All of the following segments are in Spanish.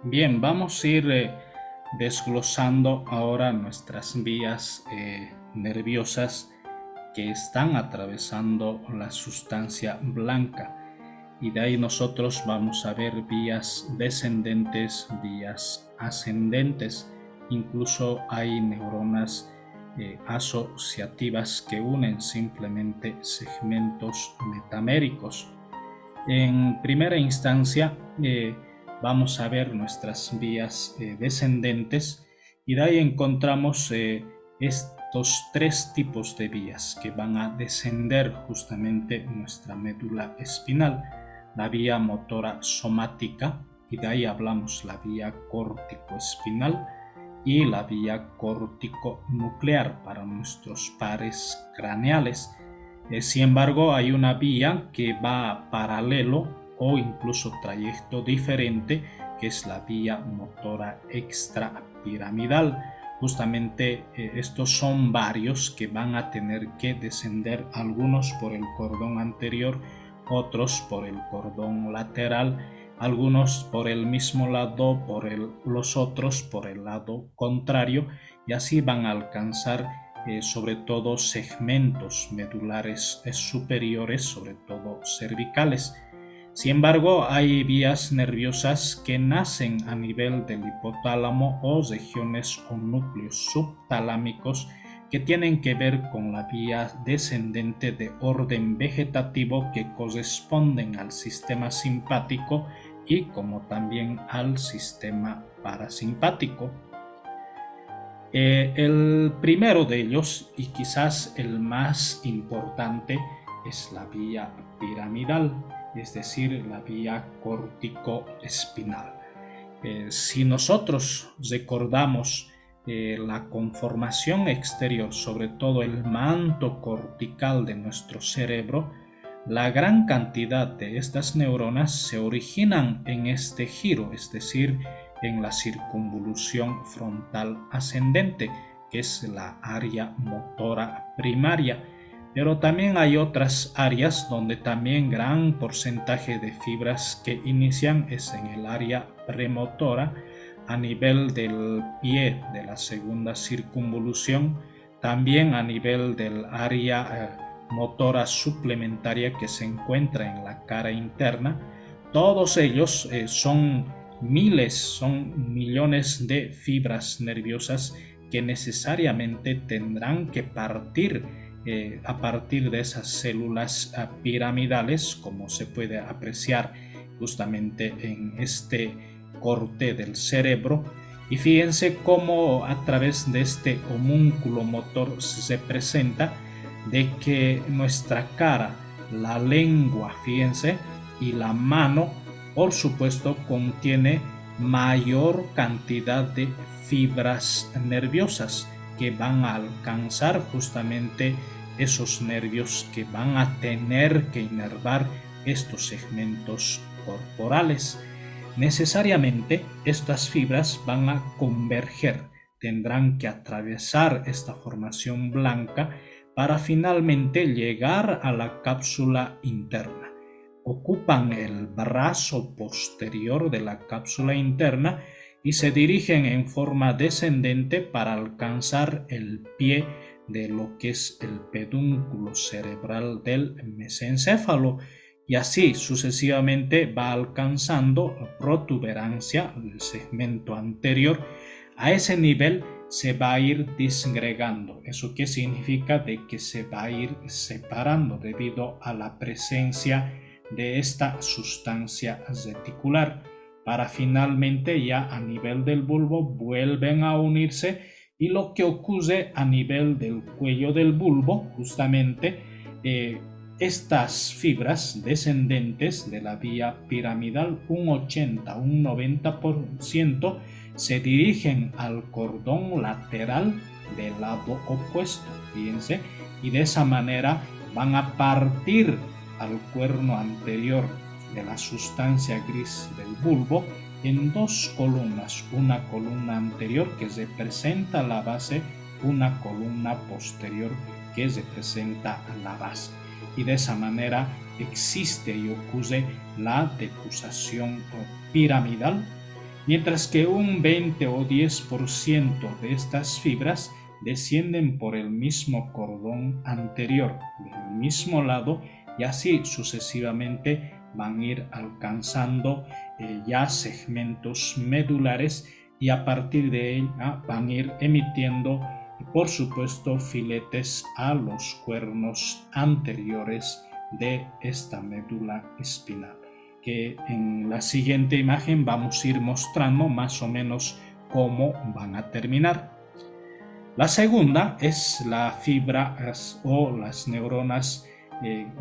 Bien, vamos a ir desglosando ahora nuestras vías nerviosas que están atravesando la sustancia blanca. Y de ahí nosotros vamos a ver vías descendentes, vías ascendentes. Incluso hay neuronas asociativas que unen simplemente segmentos metaméricos. En primera instancia, vamos a ver nuestras vías descendentes y de ahí encontramos estos tres tipos de vías que van a descender justamente nuestra médula espinal. La vía motora somática, y de ahí hablamos la vía córtico-espinal y la vía córtico-nuclear para nuestros pares craneales. Sin embargo, hay una vía que va paralelo o incluso trayecto diferente, que es la vía motora extrapiramidal. Justamente estos son varios que van a tener que descender, algunos por el cordón anterior, otros por el cordón lateral, algunos por el mismo lado, los otros por el lado contrario, y así van a alcanzar sobre todo segmentos medulares superiores, sobre todo cervicales. Sin embargo, hay vías nerviosas que nacen a nivel del hipotálamo o regiones o núcleos subtalámicos que tienen que ver con la vía descendente de orden vegetativo que corresponden al sistema simpático y como también al sistema parasimpático. El primero de ellos, y quizás el más importante, es la vía piramidal, es decir, la vía córtico-espinal. Si nosotros recordamos la conformación exterior, sobre todo el manto cortical de nuestro cerebro, la gran cantidad de estas neuronas se originan en este giro, es decir, en la circunvolución frontal ascendente, que es la área motora primaria. Pero también hay otras áreas donde también gran porcentaje de fibras que inician es en el área premotora, a nivel del pie de la segunda circunvolución, también a nivel del área motora suplementaria que se encuentra en la cara interna. Todos ellos son millones de fibras nerviosas que necesariamente tendrán que partir a partir de esas células piramidales, como se puede apreciar justamente en este corte del cerebro. Y fíjense cómo a través de este homúnculo motor se presenta de que nuestra cara, la lengua, fíjense, y la mano, por supuesto, contiene mayor cantidad de fibras nerviosas que van a alcanzar justamente esos nervios que van a tener que inervar estos segmentos corporales. Necesariamente estas fibras van a converger, tendrán que atravesar esta formación blanca para finalmente llegar a la cápsula interna. Ocupan el brazo posterior de la cápsula interna y se dirigen en forma descendente para alcanzar el pie de lo que es el pedúnculo cerebral del mesencéfalo, y así sucesivamente va alcanzando protuberancia del segmento anterior. A ese nivel se va a ir disgregando. ¿Eso qué significa? De que se va a ir separando debido a la presencia de esta sustancia reticular, para finalmente ya a nivel del bulbo vuelven a unirse, y lo que ocurre a nivel del cuello del bulbo, justamente estas fibras descendentes de la vía piramidal, un 80, un 90%, se dirigen al cordón lateral del lado opuesto, fíjense, y de esa manera van a partir al cuerno anterior de la sustancia gris del bulbo en dos columnas, una columna anterior que representa la base, una columna posterior que representa la base, y de esa manera existe y ocurre la decusación piramidal. mientras que un 20 o 10% de estas fibras descienden por el mismo cordón anterior, del mismo lado, y así sucesivamente van a ir alcanzando ya segmentos medulares, y a partir de ella van a ir emitiendo, por supuesto, filetes a los cuernos anteriores de esta médula espinal, que en la siguiente imagen vamos a ir mostrando más o menos cómo van a terminar. La segunda es la fibra o las neuronas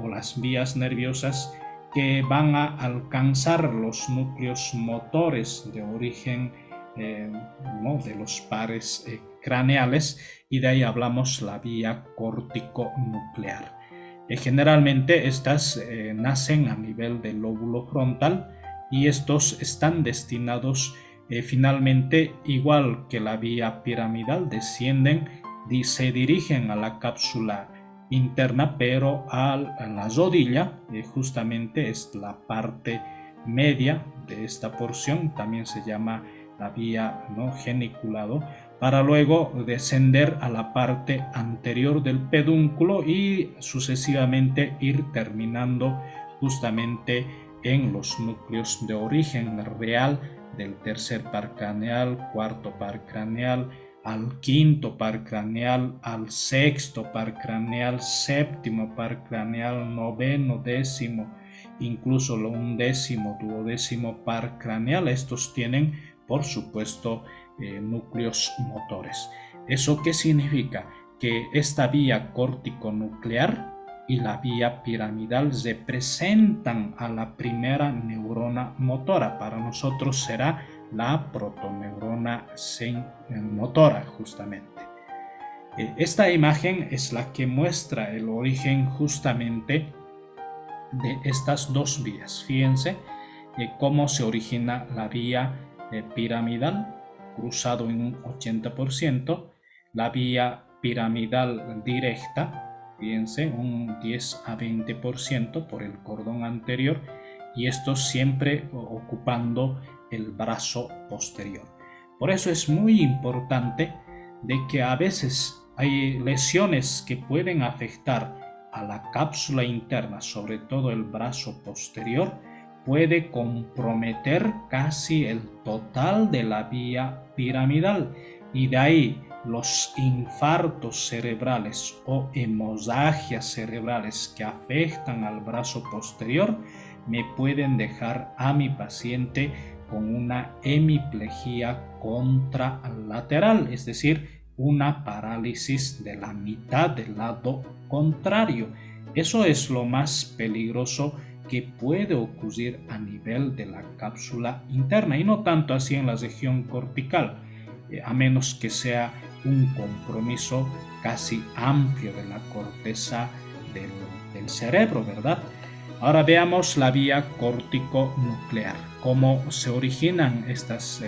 o las vías nerviosas que van a alcanzar los núcleos motores de origen de los pares craneales, y de ahí hablamos la vía córtico-nuclear. Generalmente estas nacen a nivel del lóbulo frontal, y estos están destinados finalmente, igual que la vía piramidal, descienden y se dirigen a la cápsula interna, pero a la rodilla, justamente es la parte media de esta porción, también se llama la vía geniculado, para luego descender a la parte anterior del pedúnculo y sucesivamente ir terminando justamente en los núcleos de origen real del tercer par craneal, cuarto par craneal, al quinto par craneal, al sexto par craneal, séptimo par craneal, noveno, décimo, incluso lo undécimo, duodécimo par craneal. Estos tienen, por supuesto, núcleos motores. ¿Eso qué significa? Que esta vía córtico-nuclear y la vía piramidal representan a la primera neurona motora. Para nosotros será la protoneurona motora, justamente. Esta imagen es la que muestra el origen justamente de estas dos vías. Fíjense cómo se origina la vía piramidal, cruzado en un 80%, la vía piramidal directa, fíjense, un 10 a 20% por el cordón anterior, y esto siempre ocupando el brazo posterior. Por eso es muy importante de que a veces hay lesiones que pueden afectar a la cápsula interna, sobre todo el brazo posterior, puede comprometer casi el total de la vía piramidal, y de ahí los infartos cerebrales o hemorragias cerebrales que afectan al brazo posterior me pueden dejar a mi paciente con una hemiplegia contralateral, es decir, una parálisis de la mitad del lado contrario. Eso es lo más peligroso que puede ocurrir a nivel de la cápsula interna, y no tanto así en la región cortical, a menos que sea un compromiso casi amplio de la corteza del cerebro, ¿verdad? Ahora veamos la vía córtico-nuclear, cómo se originan estas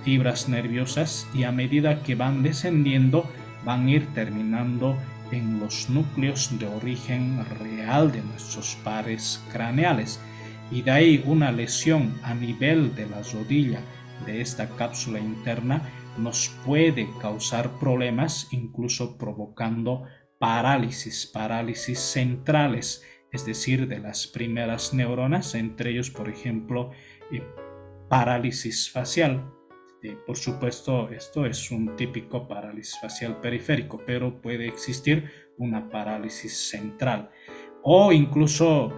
fibras nerviosas, y a medida que van descendiendo van a ir terminando en los núcleos de origen real de nuestros pares craneales, y de ahí una lesión a nivel de la rodilla de esta cápsula interna nos puede causar problemas, incluso provocando parálisis centrales, es decir, de las primeras neuronas, entre ellos, por ejemplo, parálisis facial. Por supuesto, esto es un típico parálisis facial periférico, pero puede existir una parálisis central. O incluso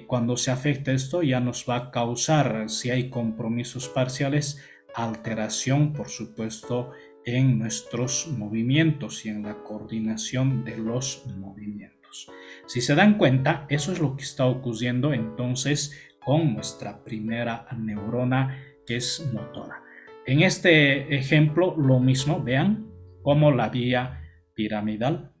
cuando se afecta esto, ya nos va a causar, si hay compromisos parciales, alteración, por supuesto, en nuestros movimientos y en la coordinación de los movimientos. Si se dan cuenta, eso es lo que está ocurriendo entonces con nuestra primera neurona, que es motora. En este ejemplo, lo mismo, vean cómo la vía piramidal,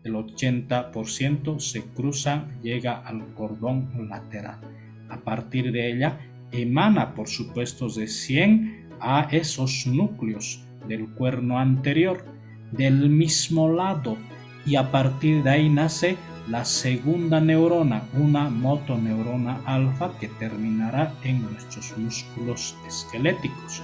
el 80% se cruza, llega al cordón lateral. A partir de ella, emana, por supuesto, de 100 a esos núcleos del cuerno anterior, del mismo lado, y a partir de ahí nace la segunda neurona, una motoneurona alfa, que terminará en nuestros músculos esqueléticos.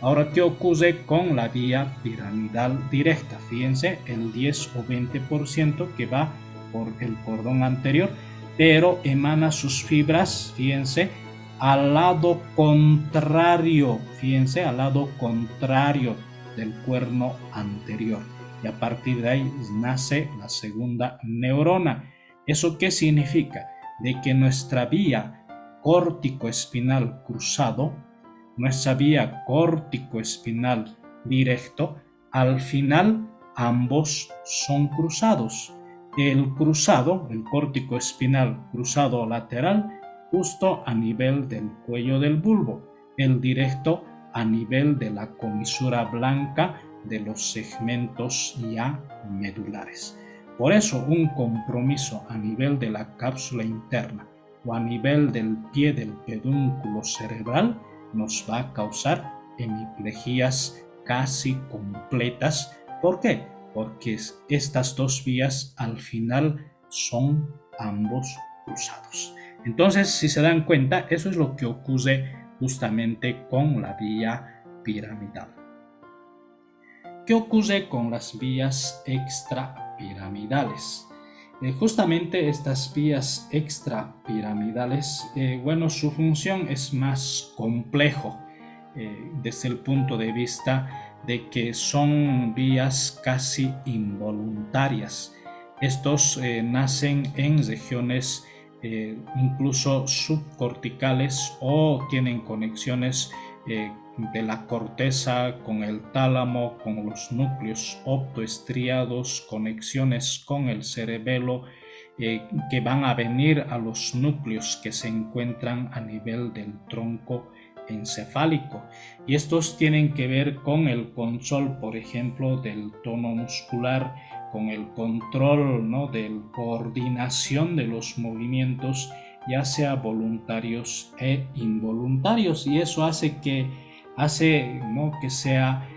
Ahora, ¿qué ocurre con la vía piramidal directa? Fíjense, el 10 o 20% que va por el cordón anterior, pero emana sus fibras, fíjense, al lado contrario, fíjense, al lado contrario del cuerno anterior. Y a partir de ahí nace la segunda neurona. ¿Eso qué significa? De que nuestra vía córtico-espinal cruzado, nuestra vía córtico-espinal directo, al final ambos son cruzados. El cruzado, el córtico-espinal cruzado lateral, justo a nivel del cuello del bulbo, el directo a nivel de la comisura blanca de los segmentos ya medulares. Por eso un compromiso a nivel de la cápsula interna o a nivel del pie del pedúnculo cerebral nos va a causar hemiplejías casi completas. ¿Por qué? Porque estas dos vías al final son ambos cruzados. Entonces, si se dan cuenta, eso es lo que ocurre justamente con la vía piramidal. ¿Qué ocurre con las vías extrapiramidales? Justamente estas vías extrapiramidales, bueno, su función es más complejo desde el punto de vista de que son vías casi involuntarias. Estos nacen en regiones incluso subcorticales o tienen conexiones de la corteza con el tálamo, con los núcleos optoestriados, conexiones con el cerebelo que van a venir a los núcleos que se encuentran a nivel del tronco encefálico, y estos tienen que ver con el control, por ejemplo, del tono muscular, con el control, ¿no?, de la coordinación de los movimientos, ya sea voluntarios e involuntarios, y eso hace que sea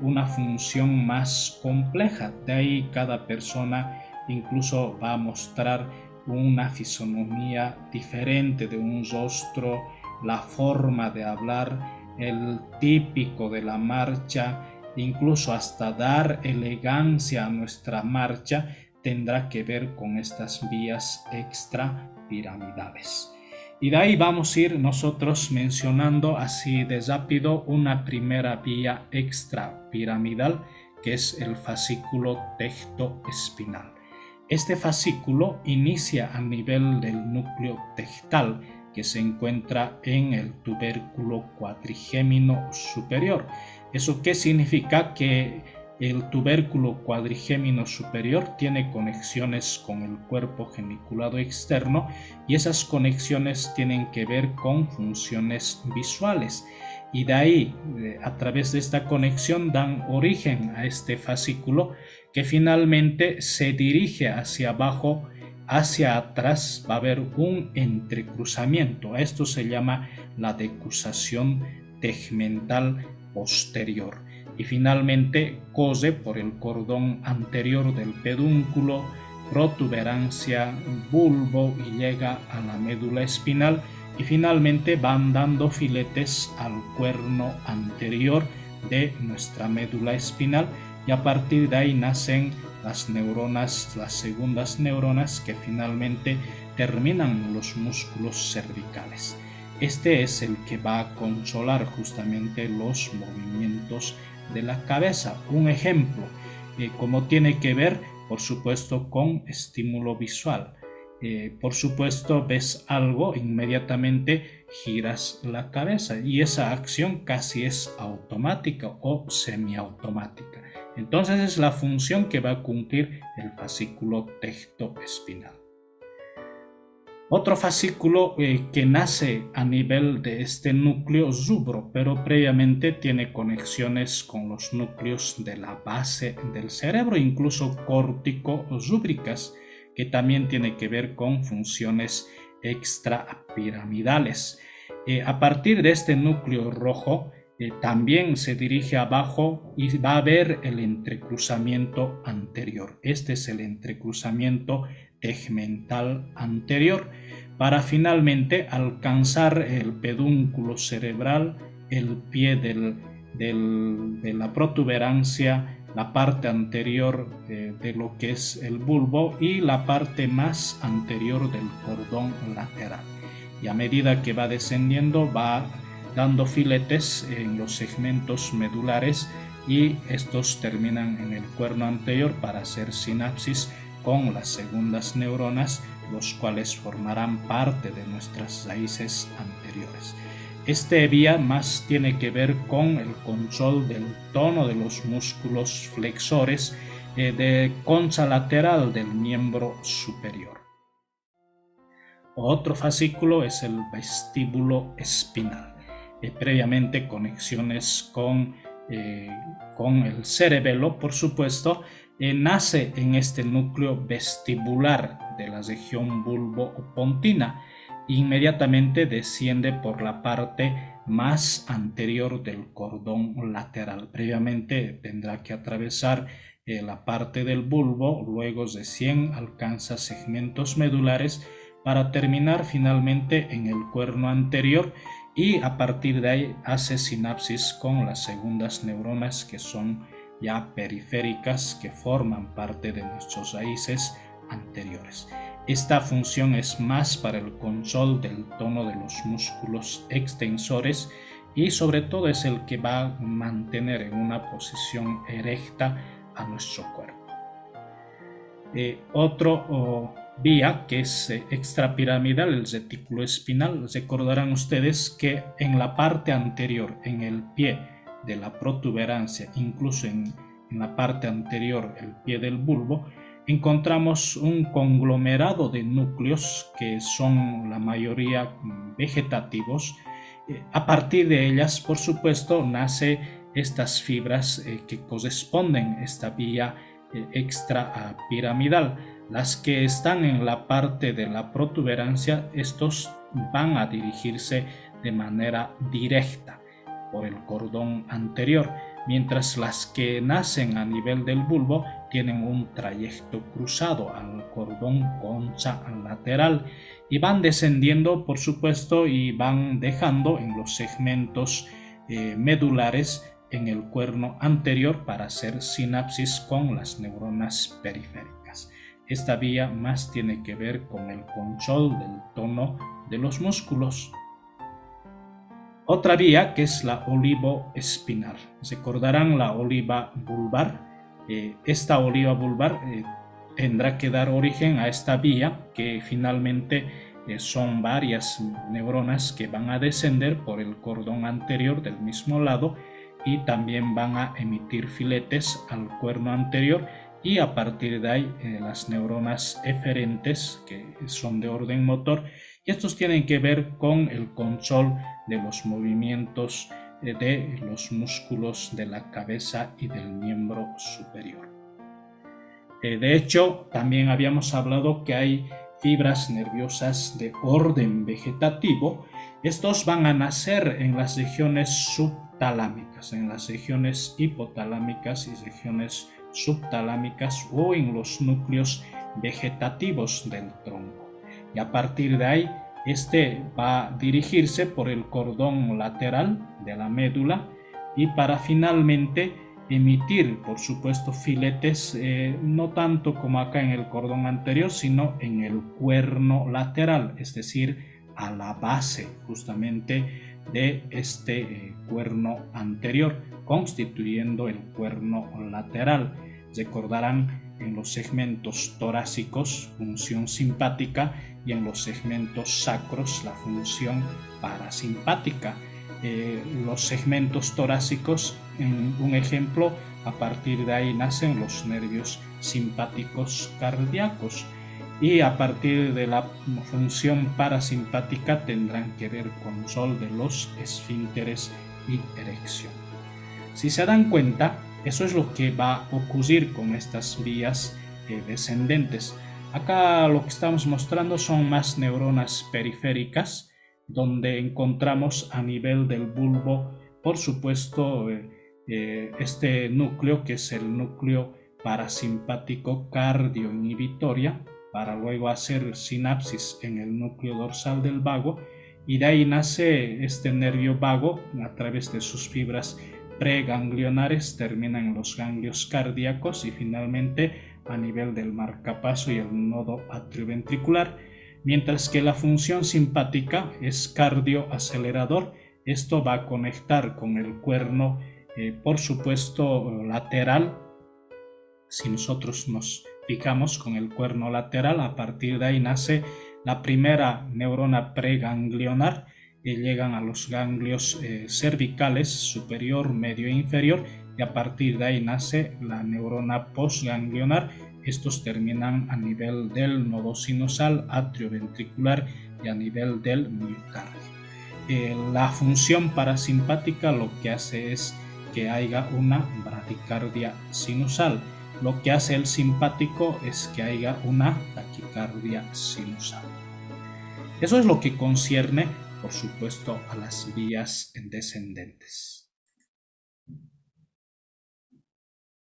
una función más compleja. De ahí cada persona incluso va a mostrar una fisonomía diferente de un rostro, la forma de hablar, el típico de la marcha, incluso hasta dar elegancia a nuestra marcha tendrá que ver con estas vías extrapiramidales. Y de ahí vamos a ir nosotros mencionando así de rápido una primera vía extrapiramidal, que es el fascículo tectoespinal. Este fascículo inicia a nivel del núcleo tectal, que se encuentra en el tubérculo cuadrigémino superior. ¿Eso qué significa? Que el tubérculo cuadrigémino superior tiene conexiones con el cuerpo geniculado externo, y esas conexiones tienen que ver con funciones visuales, y de ahí a través de esta conexión dan origen a este fascículo que finalmente se dirige hacia abajo. Hacia atrás va a haber un entrecruzamiento. A esto se llama la decruzación tegmental posterior. Y finalmente cose por el cordón anterior del pedúnculo, protuberancia, bulbo, y llega a la médula espinal, y finalmente van dando filetes al cuerno anterior de nuestra médula espinal, y a partir de ahí nacen las neuronas, las segundas neuronas, que finalmente terminan los músculos cervicales. Este es el que va a controlar justamente los movimientos de la cabeza. Un ejemplo, como tiene que ver, por supuesto, con estímulo visual. Por supuesto, ves algo, inmediatamente giras la cabeza, y esa acción casi es automática o semiautomática. Entonces es la función que va a cumplir el fascículo tectoespinal. Otro fascículo que nace a nivel de este núcleo rubro, pero previamente tiene conexiones con los núcleos de la base del cerebro, incluso córtico-rúbricas, que también tiene que ver con funciones extrapiramidales. A partir de este núcleo rojo, también se dirige abajo y va a haber el entrecruzamiento anterior. Este es el entrecruzamiento tegmental anterior, para finalmente alcanzar el pedúnculo cerebral, el pie del de la protuberancia, la parte anterior de lo que es el bulbo y la parte más anterior del cordón lateral. Y a medida que va descendiendo va dando filetes en los segmentos medulares y estos terminan en el cuerno anterior para hacer sinapsis con las segundas neuronas, los cuales formarán parte de nuestras raíces anteriores. Este vía más tiene que ver con el control del tono de los músculos flexores de concha lateral del miembro superior. Otro fascículo es el vestíbulo espinal. Previamente conexiones con el cerebelo, por supuesto, nace en este núcleo vestibular de la región bulbo-pontina. Inmediatamente desciende por la parte más anterior del cordón lateral. Previamente tendrá que atravesar la parte del bulbo, luego recién alcanza segmentos medulares para terminar finalmente en el cuerno anterior y a partir de ahí hace sinapsis con las segundas neuronas que son ya periféricas, que forman parte de nuestras raíces anteriores. Esta función es más para el control del tono de los músculos extensores y sobre todo es el que va a mantener en una posición erecta a nuestro cuerpo. Otro vía que es extrapiramidal, el retículo espinal. Recordarán ustedes que en la parte anterior, en el pie de la protuberancia, incluso en la parte anterior, el pie del bulbo, encontramos un conglomerado de núcleos que son la mayoría vegetativos. A partir de ellas, por supuesto, nace estas fibras que corresponden a esta vía extrapiramidal. Las que están en la parte de la protuberancia, estos van a dirigirse de manera directa por el cordón anterior, mientras las que nacen a nivel del bulbo tienen un trayecto cruzado al cordón concha lateral y van descendiendo, por supuesto, y van dejando en los segmentos medulares en el cuerno anterior para hacer sinapsis con las neuronas periféricas. Esta vía más tiene que ver con el control del tono de los músculos. Otra vía que es la olivoespinal. Recordarán la oliva vulvar. Esta oliva vulvar tendrá que dar origen a esta vía que finalmente son varias neuronas que van a descender por el cordón anterior del mismo lado y también van a emitir filetes al cuerno anterior y a partir de ahí las neuronas eferentes que son de orden motor y estos tienen que ver con el control de los movimientos de los músculos de la cabeza y del miembro superior. De hecho, también habíamos hablado que hay fibras nerviosas de orden vegetativo. Estos van a nacer en las regiones subtalámicas, en las regiones hipotalámicas y regiones subtalámicas o en los núcleos vegetativos del tronco. Y a partir de ahí, este va a dirigirse por el cordón lateral de la médula y para finalmente emitir, por supuesto, filetes, no tanto como acá en el cordón anterior, sino en el cuerno lateral, es decir, a la base justamente de este cuerno anterior, constituyendo el cuerno lateral. Recordarán en los segmentos torácicos función simpática y en los segmentos sacros la función parasimpática. Los segmentos torácicos, en un ejemplo, a partir de ahí nacen los nervios simpáticos cardíacos y a partir de la función parasimpática tendrán que ver con control de los esfínteres y erección. Si se dan cuenta, eso es lo que va a ocurrir con estas vías descendentes. Acá lo que estamos mostrando son más neuronas periféricas, donde encontramos a nivel del bulbo, por supuesto, este núcleo que es el núcleo parasimpático cardioinhibitoria, para luego hacer sinapsis en el núcleo dorsal del vago, y de ahí nace este nervio vago a través de sus fibras preganglionares termina en los ganglios cardíacos y finalmente a nivel del marcapaso y el nodo atrioventricular, mientras que la función simpática es cardioacelerador. Esto va a conectar con el cuerno, por supuesto, lateral. Si nosotros nos fijamos con el cuerno lateral, a partir de ahí nace la primera neurona preganglionar, y llegan a los ganglios cervicales superior, medio e inferior, y a partir de ahí nace la neurona postganglionar. Estos terminan a nivel del nodo sinusal, atrioventricular y a nivel del miocardio. La función parasimpática lo que hace es que haya una bradicardia sinusal. Lo que hace el simpático es que haya una taquicardia sinusal. Eso es lo que concierne, por supuesto, a las vías descendentes.